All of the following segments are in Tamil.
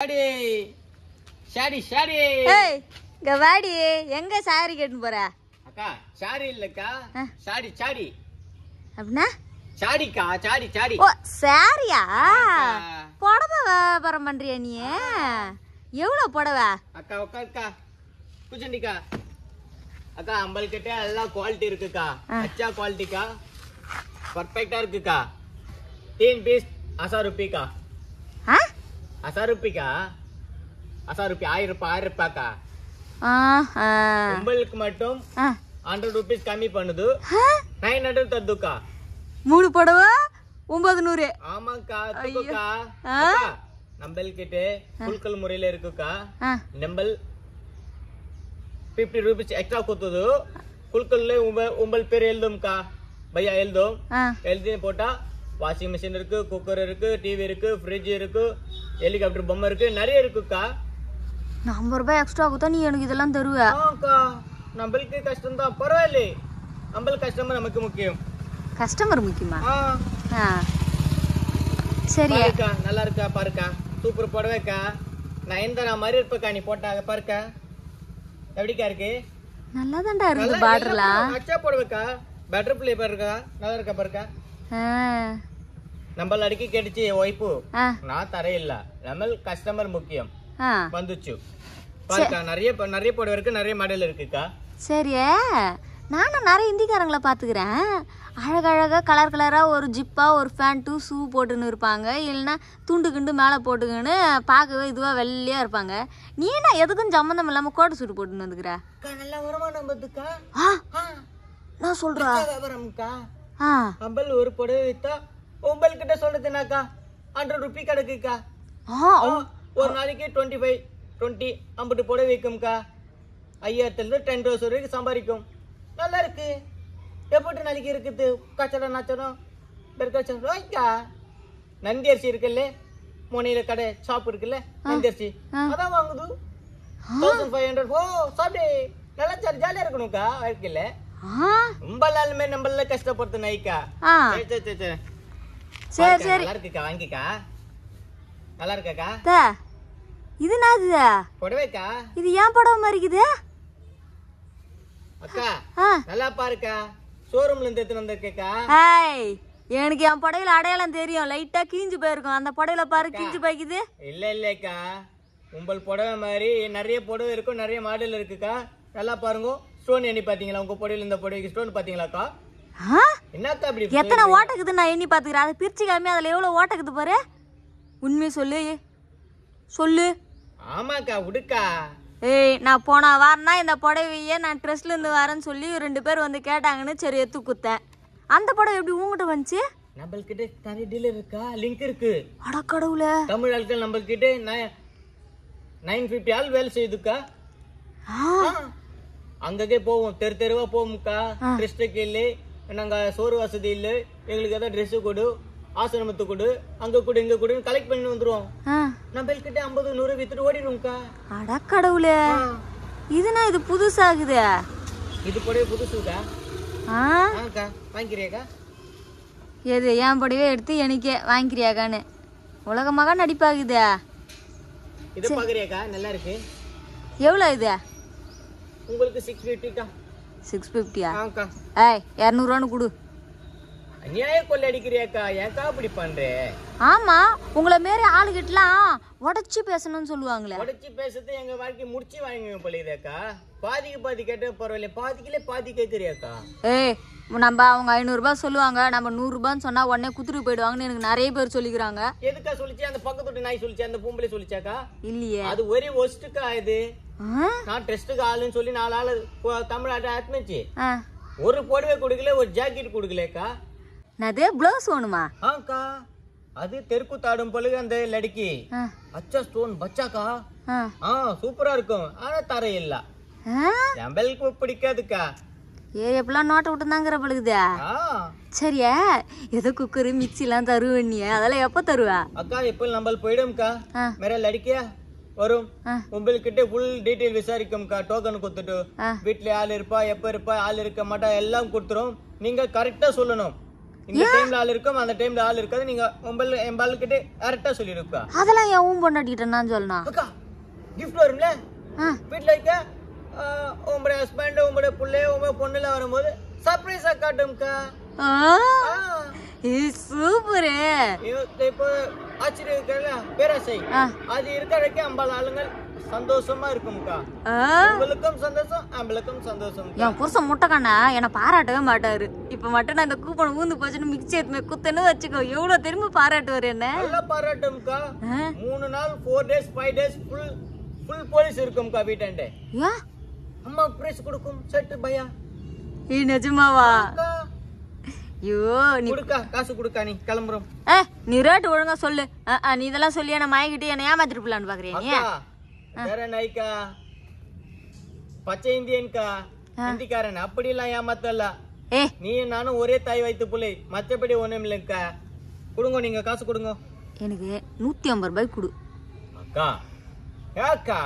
ஷாடி ஷாடி ஏய் இங்க வாடி எங்க சாரி கேட்டு போற அக்கா சாரி இல்லக்கா சாடி சாடி அப்படினா சாடிக்கா சாடி சாடி ஓ சாரியா புடவை வியாபாரம் பண்றியா நீ எவ்வளவு புடவை அக்கா உட்காருக்கா குச்சண்டிக்கா அக்கா அம்பல் கிட்ட எல்லாம் குவாலிட்டி இருக்குக்கா अच्छा क्वालिटी का परफेक्टा இருக்குக்கா 3 पीस 1000 रुपए का 1000 रुपए का 1000 रुपए 1000 रुपए का உங்களுக்கு மட்டும் 100 rupees கம்மி பண்ணுது 900 தந்துக்கா மூணு புடவை 900 ஆமாக்கா துக்கா அக்கா நம்பல் கிட்ட குல்கல் முறையில இருக்குக்கா நம்பல் 50 rupees extra கொடுத்தது குல்கல்ல உங்கள் பேர் எழுதும்க்கா பையா எழுதும் எழுதி போட்டா வாஷிங் மிஷின் இருக்கு குக்கர் இருக்கு டிவி இருக்கு ஃப்ரிட்ஜ் இருக்கு ஹெலிகாப்டர் பொம்மை இருக்கு நிறைய இருக்குக்கா 50 ரூபாய் எக்ஸ்ட்ரா கொடுத்தா நீ எனக்கு இதெல்லாம் தருவ ஆமாக்கா நம்மளுக்கு கஷ்டம் தான் பரவாயில்லை நம்மளுக்கு கஸ்டமர் நமக்கு முக்கியம் கஸ்டமர் முக்கியமா சரி அக்கா நல்லா இருக்கா பாருக்கா சூப்பர் புடவைக்கா நான் எந்த மாதிரி இருப்பேக்கா நீ போட்டாங்க பாருக்கா எப்படிக்கா இருக்கு நல்லா தான்டா இருக்கு பார்டர்லாம் அச்சா புடவைக்கா பெட்டர் பிளே பாருக்கா நல்லா இருக்கா பாருக்கா நம்ம அடிக்கி கேட்டுச்சு ஒய்ஃபு நான் தர இல்ல நம்ம கஸ்டமர் முக்கியம் வந்துச்சு பாருக்கா நிறைய நிறைய புடவை இருக்கு நிறைய மாடல் இருக்குக்கா சரி நானும் நிறைய இந்திக்காரங்களை பாத்துக்கிறேன் அழகழகா கலர் கலரா ஒரு ஜிப்பா ஒரு பேண்ட்டு ஷூ போட்டுன்னு இருப்பாங்க இல்லைன்னா துண்டு கிண்டு மேலே போட்டுக்கின்னு பார்க்கவே இதுவா வெள்ளையா இருப்பாங்க நீ என்ன எதுக்கும் சம்மந்தம் இல்லாம கோட்டு சூட்டு போட்டுன்னு வந்துக்கிற நல்லா வருமானம் வந்துக்கா நான் சொல்றா வரம்க்கா அம்பல் ஒரு புடவை வித்தா உங்கள் கிட்ட சொல்றதுனாக்கா 100 rupees கிடைக்குக்கா ஒரு நாளைக்கு 20 50 புடவை விற்கும்க்கா 5000 10,000 வரைக்கும் சம்பாதிக்கும் நல்லா இருக்கு எப்படி நாளைக்கு இருக்குது கச்சடம் நச்சடம் பெருக்கா நந்தி அரிசி இருக்குல்ல மோனியில கடை ஷாப் இருக்குல்ல நந்தி அரிசி அதான் வாங்குது 1500 ஓ சாப்பிடு நல்லா ஜாலியா இருக்கணும்க்கா வாழ்க்கையில ரொம்ப நாளுமே நம்மள கஷ்டப்படுத்து நைக்கா சரி சரி நல்லா இருக்குக்கா வாங்கிக்கா நல்லா இருக்காக்கா இது என்னது புடவைக்கா இது ஏன் புடவை மாதிரி இருக்குது அக்கா நல்லா பாருக்கா ஷோரூம்ல இருந்து எடுத்து வந்திருக்கேக்கா எனக்கு என் புடவையில அடையாளம் தெரியும் லைட்டா கீஞ்சு போயிருக்கும் அந்த புடவையில பாரு கீஞ்சு போய்க்குது இல்லக்கா உங்கள் புடவை மாதிரி நிறைய புடவை இருக்கும் நிறைய மாடல் இருக்குக்கா நல்லா பாருங்க ஸ்டோன் எண்ணி பாத்தீங்களா உங்க புடவையில இந்த புடவைக்கு ஸ்டோன் பாத்தீங்களாக்கா என்னக்கா அப்படி எத்தனை ஓட்டக்குது நான் எண்ணி பாத்துக்கிறேன் அதை பிரிச்சு காமி அதுல எவ்வளவு ஓட்டக்குது பாரு உண்மையை சொல்லு சொல்லு ஆமாக்கா உடுக்கா ஏய் நான் போன வாரம்னா இந்த புடவையே நான் ட்ரெஸ்ல இருந்து வரேன்னு சொல்லி 2 பேர் வந்து கேட்டாங்கன்னு சரி எடுத்து குத்தேன் அந்த புடவை எப்படி உங்ககிட்ட வந்துச்சு நம்மள்கிட்ட நிறைய டீலர் இருக்கா லிங்க் இருக்கு அட கடவுளே தமிழ் ஆட்கள் நம்மள்கிட்ட 950 ஆள் வேலை செய்யுதுக்கா அங்கங்கே போவோம் தெருவா போவோம்க்கா ட்ரெஸ்ட்டுக்கு இல்லை நாங்க சோறு வசதி இல்லை எங்களுக்கு ஏதாவது ட்ரெஸ் கொடு ஆசிரமத்து கொடு அங்க கொடு இங்க கொடு கலெக்ட் பண்ணி வந்துருவோம் நம்மள்கிட்ட 50 100 வித்துட்டு ஓடிடுவோம்க்கா அட கடவுளே இதுனா இது புதுசாகுது இது புடவை புதுசுக்கா வாங்கிக்கிறியாக்கா எது என் புடவை எடுத்து எனக்கே வாங்கிக்கிறியாக்கான்னு உலகமாக நடிப்பாகுது இதை பாக்குறியாக்கா நல்லா இருக்கு எவ்வளோ இது உங்களுக்கு 650 650 ஏய் 200 கொடு அநியாய கொள்ளை அடிக்கிறியாக்கா ஏக்கா அப்படி பண்ற ஆமா உங்களை மாரி ஆளுகிட்டலாம் உடச்சி பேசணும்னு சொல்லுவாங்களே உடச்சி பேசுறது எங்க வாழ்க்கை முடிச்சு வாங்குவீங்க போலியதாக்கா பாதிக்கு பாதி கேட்ட பரவாயில்ல பாதிக்கிலே பாதி கேட்கறியாக்கா ஏய் நம்ம அவங்க 500 ரூபாய் சொல்லுவாங்க நம்ம 100 ரூபான்னு சொன்னா உடனே குத்துட்டு போயிடுவாங்கன்னு எனக்கு நிறைய பேர் சொல்லிக்கிறாங்க எதுக்கா சொல்லிச்சு அந்த பக்கத்து நாய் சொல்லிச்சு அந்த பொம்பளை சொல்லிச்சாக்கா இல்லையே அது ஒரே ஒஸ்ட்டுக்கா இது நான் ட்ரெஸ்ட்டுக்கு ஆளுன்னு சொல்லி 4 ஆளு தமிழ் ஆட்ட ஆத்மிச்சு ஒரு புடவை கொடுக்கல ஒரு ஜாக்கெட் கொடுக்கலக்கா நதே ப்ளவுஸ் வேணுமா ஆக்கா அது தெருக்கு தாடும் பொழுது அந்த லடிக்கி அச்சா ஸ்டோன் பச்சாக்கா சூப்பரா இருக்கும் ஆனா தர இல்ல நம்மளுக்கு பிடிக்காதுக்கா எப்பெல்லாம் நோட்டை விட்டுதாங்கிற பழுகுதா சரியா ஏதோ குக்கரு மிக்சி எல்லாம் தருவ அதெல்லாம் எப்ப தருவா அக்கா இப்ப நம்ம போயிடும்க்கா மேல லடிக்கியா வரும் உங்ககிட்ட ஃபுல் டீடைல் விசாரிக்கும்க்கா டோக்கன் கொடுத்துட்டு வீட்டுல ஆள் இருப்பா எப்ப இருப்பா ஆள் இருக்க மாட்டா எல்லாம் கொடுத்துரும் நீங்க கரெக்டா சொல்லணும் இந்த டைம்ல ஆள் இருக்கும் அந்த டைம்ல ஆள் இருக்காது நீங்க எம்பால் கிட்ட கரெக்டா சொல்லிருக்கா அதெல்லாம் என் ஊன் பொண்டாட்டிட்டேன்னா சொல்லணும் அக்கா கிஃப்ட் வரும்ல வீட்ல இருக்க உங்களோட ஹஸ்பண்ட் உங்களோட புள்ளை உங்க பொண்ணுல வரும்போது சர்ப்ரைஸா காட்டும்க்கா சூப்பரு இப்போ ஆச்சரியம் இருக்கல பேராசை அது இருக்கிறதுக்கு 50 ஆளுங்க சந்தோஷமா இருக்கும்க்கா உங்களுக்கும் சந்தோஷம் நம்மளுக்கும் சந்தோஷம் என் புருஷன் முட்டைக்கண்ணா என்னை பாராட்டவே மாட்டாரு இப்ப மட்டும் நான் இந்த கூப்பன் ஊந்து போச்சுன்னு மிக்சி எடுத்து குத்துன்னு வச்சுக்கோ எவ்வளவு திரும்ப பாராட்டுவாரு என்ன நல்லா பாராட்டும்க்கா 3 நாள் 4 டேஸ் 5 டேஸ் ஃபுல் போலீஸ் இருக்கும்க்கா வீட்டாண்டே அம்மா பிரைஸ் கொடுக்கும் செட் பையா நிஜமாவா ஐயோ நீ கொடுக்கா காசு கொடுக்கா நீ கிளம்புறோம் நீ ரேட்டு ஒழுங்கா சொல்லு நீ இதெல்லாம் சொல்லி என்ன மயக்கிட்டு என்ன ஏமாத்திட்டு போலான்னு பாக்குறியா நீ வேற நாய்க்கா பச்சை இந்தியன்கா ஹிந்திக்காரன் அப்படி எல்லாம் ஏமாத்தல நீ நானும் ஒரே தாய் வைத்து புள்ளை மற்றபடி ஒண்ணும் இல்லைக்கா கொடுங்க நீங்க காசு கொடுங்க எனக்கு 150 ரூபாய் கொடு அக்கா ஏக்கா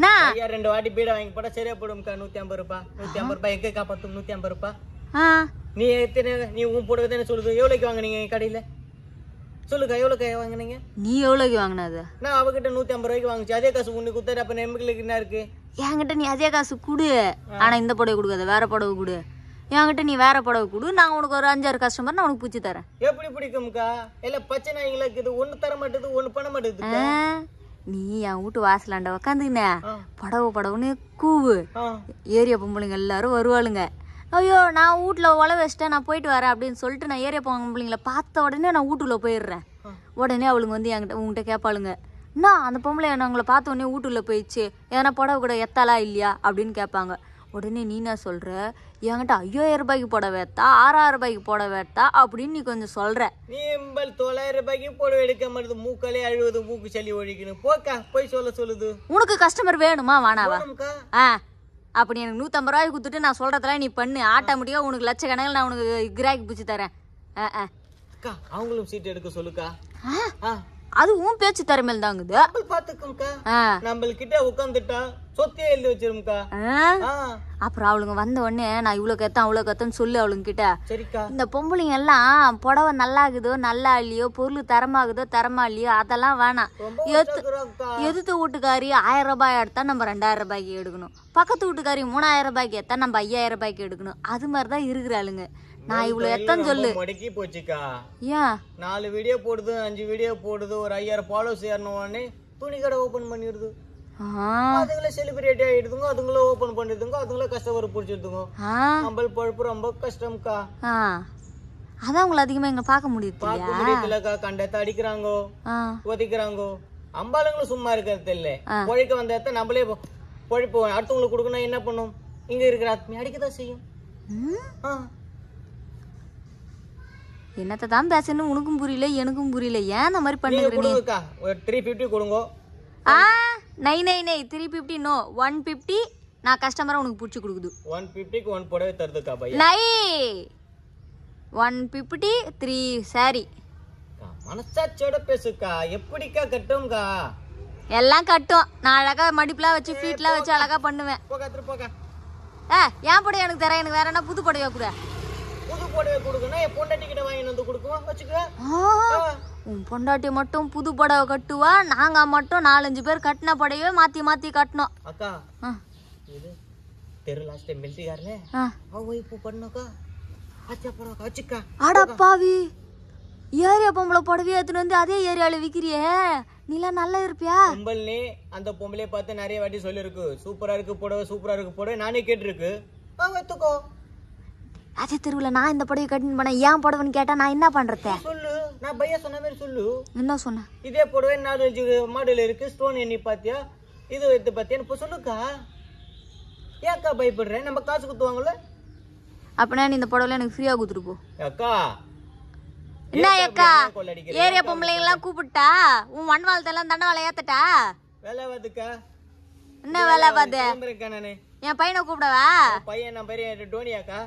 நான் 2 வாட்டி பீடா வாங்கி போட்டா சரியா போடும்க்கா 150 ரூபாய் 150 ரூபாய் எங்க காப்பாத்தும் 150 ரூபாய் நீ எத்தனை நீ உன் போடுவதுன்னு சொல்லுது எவ்வளவுக்கு வாங்குனீங்க கடையில சொல்லுக்கா எவ்வளவுக்கு வாங்குனீங்க நீ எவ்வளவுக்கு வாங்கினது நான் அவகிட்ட 150 ரூபாய்க்கு வாங்குச்சு அதே காசு உன்னை குத்தாரு அப்ப நெம்புகளுக்கு என்ன இருக்கு என்கிட்ட நீ அதே காசு கொடு ஆனா இந்த புடவை கொடுக்காத வேற புடவை கொடு என்கிட்ட நீ வேற புடவை கொடு நான் உனக்கு ஒரு 5-6 கஸ்டமர் நான் உனக்கு பூச்சி தரேன் எப்படி பிடிக்கும்க்கா எல்லாம் பச்சை நாய்களுக்கு இது ஒண்ணு தர மாட்டேது ஒண்ணு பண்ண மாட்டேது நீ என் வீட்டு வாசலாண்ட உக்காந்துக்கின படவுன்னு கூவு ஏரியா பொம்பளைங்க எல்லாரும் வருவாளுங்க ஐயோ நான் வீட்டுல உழ வச்சிட்டேன் நான் போயிட்டு வரேன் அப்படின்னு சொல்லிட்டு நான் ஏரியா பொம்பளைங்களை பார்த்த உடனே நான் வீட்டுல போயிடுறேன் உடனே அவளுங்க வந்து என்கிட்ட உங்ககிட்ட கேட்பாளுங்க என்ன அந்த பொம்பளை அவங்கள பார்த்த உடனே வீட்டுல போயிடுச்சு ஏன்னா புடவை கூட எத்தாலா இல்லையா அப்படின்னு கேட்பாங்க உடனே நீ என்ன சொல்ற என்கிட்ட 5000 ரூபாய்க்கு புடவை வேத்தா 6000 ரூபாய்க்கு புடவை வேத்தா அப்படின்னு நீ கொஞ்சம் சொல்ற நீ 900 ரூபாய்க்கு புடவை எடுக்க மாட்டேது மூக்காலே அழுவது மூக்கு சளி ஒழிக்கணும் போக்கா போய் சொல்லுது உனக்கு கஸ்டமர் வேணுமா வானாவா அப்படி எனக்கு 150 ரூபாய்க்கு கொடுத்துட்டு நான் சொல்றதெல்லாம் நீ பண்ணு ஆட்டோமேட்டிக்கா உனக்கு லட்சக்கணக்கில் நான் உனக்கு கிராக்கி பிடிச்சி தரேன் அக்கா அவங்களும் சீட் எடுக்க சொல்லுக்கா அதுவும் பேச்சு திறமையில தாங்குது பாத்துக்கோக்கா நம்மள்கிட்ட உட்காந்துட்டா சொத்தே எழுதி வச்சிருக்கா அப்புறம் அவளுங்க வந்த உடனே நான் இவ்வளவு கத்தேன் அவ்வளவு கத்தன்னு சொல்லு அவளுங்க கிட்ட சரிக்கா இந்த பொம்பளைங்க எல்லாம் புடவை நல்லாகுதோ நல்லா இல்லையோ பொருள் தரமாகுதோ தரமா இல்லையோ அதெல்லாம் வேணாம் எதிர்த்து வீட்டுக்காரி 1000 ரூபாய் எடுத்தா நம்ம 2000 ரூபாய்க்கு எடுக்கணும் பக்கத்து வீட்டுக்காரி 3000 ரூபாய்க்கு எடுத்தா நம்ம 5000 ரூபாய்க்கு எடுக்கணும் அது மாதிரிதான் இருக்கிறாளுங்க நான் இவ்வளவு எத்தனை சொல்லு முடக்கி போச்சுக்கா ஏன் 4 வீடியோ போடுது 5 வீடியோ போடுது ஒரு 5000 ஃபாலோஸ் ஏறணும்னே துணி கடை ஓபன் பண்ணிடுது அதுங்கள செலிபிரிட்டி ஆயிடுதுங்க அதுங்கள ஓபன் பண்ணிடுதுங்க அதுங்கள கஸ்டமர் பிடிச்சிடுதுங்க நம்ம பொழப்பு ரொம்ப கஷ்டம்க்கா அதான் உங்களை அதிகமா எங்க பார்க்க முடியலக்கா கண்டத்தை அடிக்கிறாங்க ஒதிக்கிறாங்க அம்பாளுங்களும் சும்மா இருக்கிறது இல்ல பொழைக்க வந்த இடத்த நம்மளே பொழைப்பு அடுத்தவங்களுக்கு கொடுக்கணும் என்ன பண்ணும் இங்க இருக்கிற ஆத்மி அடிக்கதான் செய்யும் என்னத்தை தான் பேசணும் உனக்கும் புரியல எனக்கும் புரியல ஏன் அந்த மாதிரி பண்ணுறீங்க 350 கொடுங்க நை 350 நோ 150 நான் கஸ்டமரை உனக்கு பிடிச்சி கொடுக்குது 150க்கு 1 புடவை தருதுக்கா பையா நை 150 3 சாரி மனசாட்சியோட பேசுக்கா எப்படிக்கா கட்டும்க்கா எல்லாம் கட்டும் நான் அழகா மடிப்புலாம் வச்சு ஃபீட்லாம் வச்சு அழகா பண்ணுவேன் போக ஏன் புடவை எனக்கு தரேன் எனக்கு வேற என்ன புது புடவையா கூட புது புடவை கொடுக்கணும் என் பொண்டாட்டி கிட்ட வாங்கி வந்து கொடுக்குவா வச்சுக்க உன் பொண்டாட்டி மட்டும் புது புடவை கட்டுவா நாங்க மட்டும் 4-5 பேர் கட்டின புடவையே மாத்தி கட்டணும் அக்கா இது தெரு லாஸ்ட் மில்டிகாரனே இப்போ பண்ணக்கா அச்சா பரவா வச்சுக்க அடப்பாவி ஏரியா பொம்பளை புடவையை எடுத்துன்னு வந்து அதே ஏரியால விக்கிறியே நீலாம் நல்லா இருப்பியா பொம்பல்னே அந்த பொம்பளைய பார்த்து நிறைய வாட்டி சொல்லிருக்கு சூப்பரா இருக்கு புடவை நானே கேட்டிருக்கு வைத்துக்கோ அதே தெருவுல நான் இந்த புடவை கட்டின்னு பண்ண ஏன் புடவைன்னு கேட்டா நான் என்ன பண்றத சொல்லு நான் பையா சொன்ன மாதிரி சொல்லு என்ன சொன்ன இதே புடவை 4-5 மாடல் இருக்கு ஸ்டோன் எண்ணி பாத்தியா இது எடுத்து பாத்தியா இப்ப சொல்லுக்கா ஏக்கா பயப்படுற நம்ம காசு குத்துவாங்கல்ல அப்பனா நீ இந்த புடவைல எனக்கு ஃப்ரீயா குடுத்துட்டு போ அக்கா என்ன அக்கா ஏரியா பொம்பளைங்க எல்லாம் கூப்பிட்டா உன் வன்வாளத்தெல்லாம் தண்டவாளை ஏத்தட்டா வேலை வாதுக்கா என்ன வேலை வாது நானு என் பையனை கூப்பிடவா பையன் நான் பெரிய டோனியாக்கா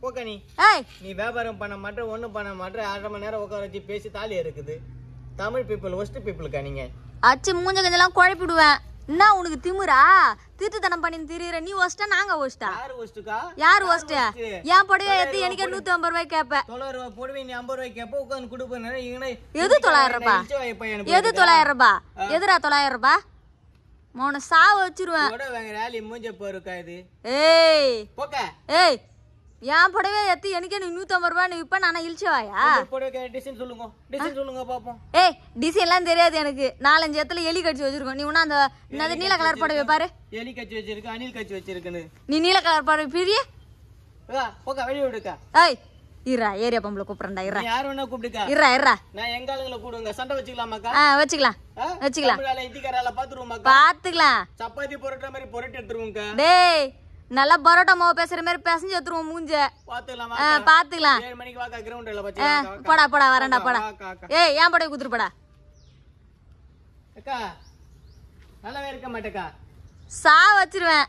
போக்கா நீ வியாபாரம் பண்ண மாட்டேன் ஒண்ணும் பண்ண மாட்டேன் 1/2 மணி நேரம் உட்கார வச்சு பேசி தாலி இருக்குது தமிழ் பீப்புள் ஒஸ்ட் பீப்புளுக்கா நீங்க அச்சு மூஞ்ச கஞ்செல்லாம் குழப்பிடுவேன் என்ன உனக்கு திமுறா? திருட்டுத்தனம் பண்ணி திரியுற. நீ ஒஸ்டா நாங்க ஒஸ்டா? யாரு ஒஸ்ட்? என் புடவை எடுத்து எனக்கு 150 ரூபாய் கேப்ப. 900 ரூபாய் புடவை நீ 50 ரூபாய் கேப்ப உட்கார்ந்து குடுப்பேன். எது 900 ரூபாய்? எது 900 ரூபாய்? எதுடா 900 ரூபாய்? மோன சாவ வச்சிருவேன். புடவை வாங்க ராலி மூஞ்ச பாருக்கா இது. ஏய் போக்க. ஏய் என் புடவை எடுத்து எனக்கு 150 ரூபாய் நீ இப்ப நானா இழிச்சவாயா? புடவை டிசைன் சொல்லுங்க. டிசைன் சொல்லுங்க பாப்போம். ஏய் டிசைன் எல்லாம் தெரியாது எனக்கு. 4-5 இடத்துல எலி கட்சி வச்சிருக்கோம். நீ உன்ன அந்த என்னது நீல கலர் புடவை பாரு. எலி கட்சி வச்சிருக்கு, அணில் கட்சி வச்சிருக்குன்னு. நீ நீல கலர் புடவை பிரிய. போக்க வெளிய விடுக்கா. ஏய் இரா ஏரியா பொம்பளை கூப்பிடுறா. இரா யார் வேணா கூப்பிடுக்கா. இரா நான் எங்க ஆளுங்களை கூடுங்க. சண்டை வச்சுக்கலாமாக்கா? வச்சுக்கலாம் வச்சுக்கலாம். வேலை இந்திக்காரால பாத்துருவோமாக்கா? பாத்துக்கலாம். சப்பாத்தி பொரோட்டா மாதிரி பொரோட்டா எடுத்துருவோம்க்கா. டேய் நல்லா பரோட்டா மாவு பேசுற மாதிரி பேசஞ்சு எடுத்துருவோம் மூஞ்ச. பாத்துக்கலாமா? பாத்துக்கலாம். 7 மணிக்கு வாக்கா கிரவுண்ட்ல பாத்து. போடா போடா வரேன்டா போடா. ஏய் ஏன் படவை குத்துரு போடா. அக்கா நல்லாவே இருக்க மாட்டேக்கா. சா வச்சிருவேன்.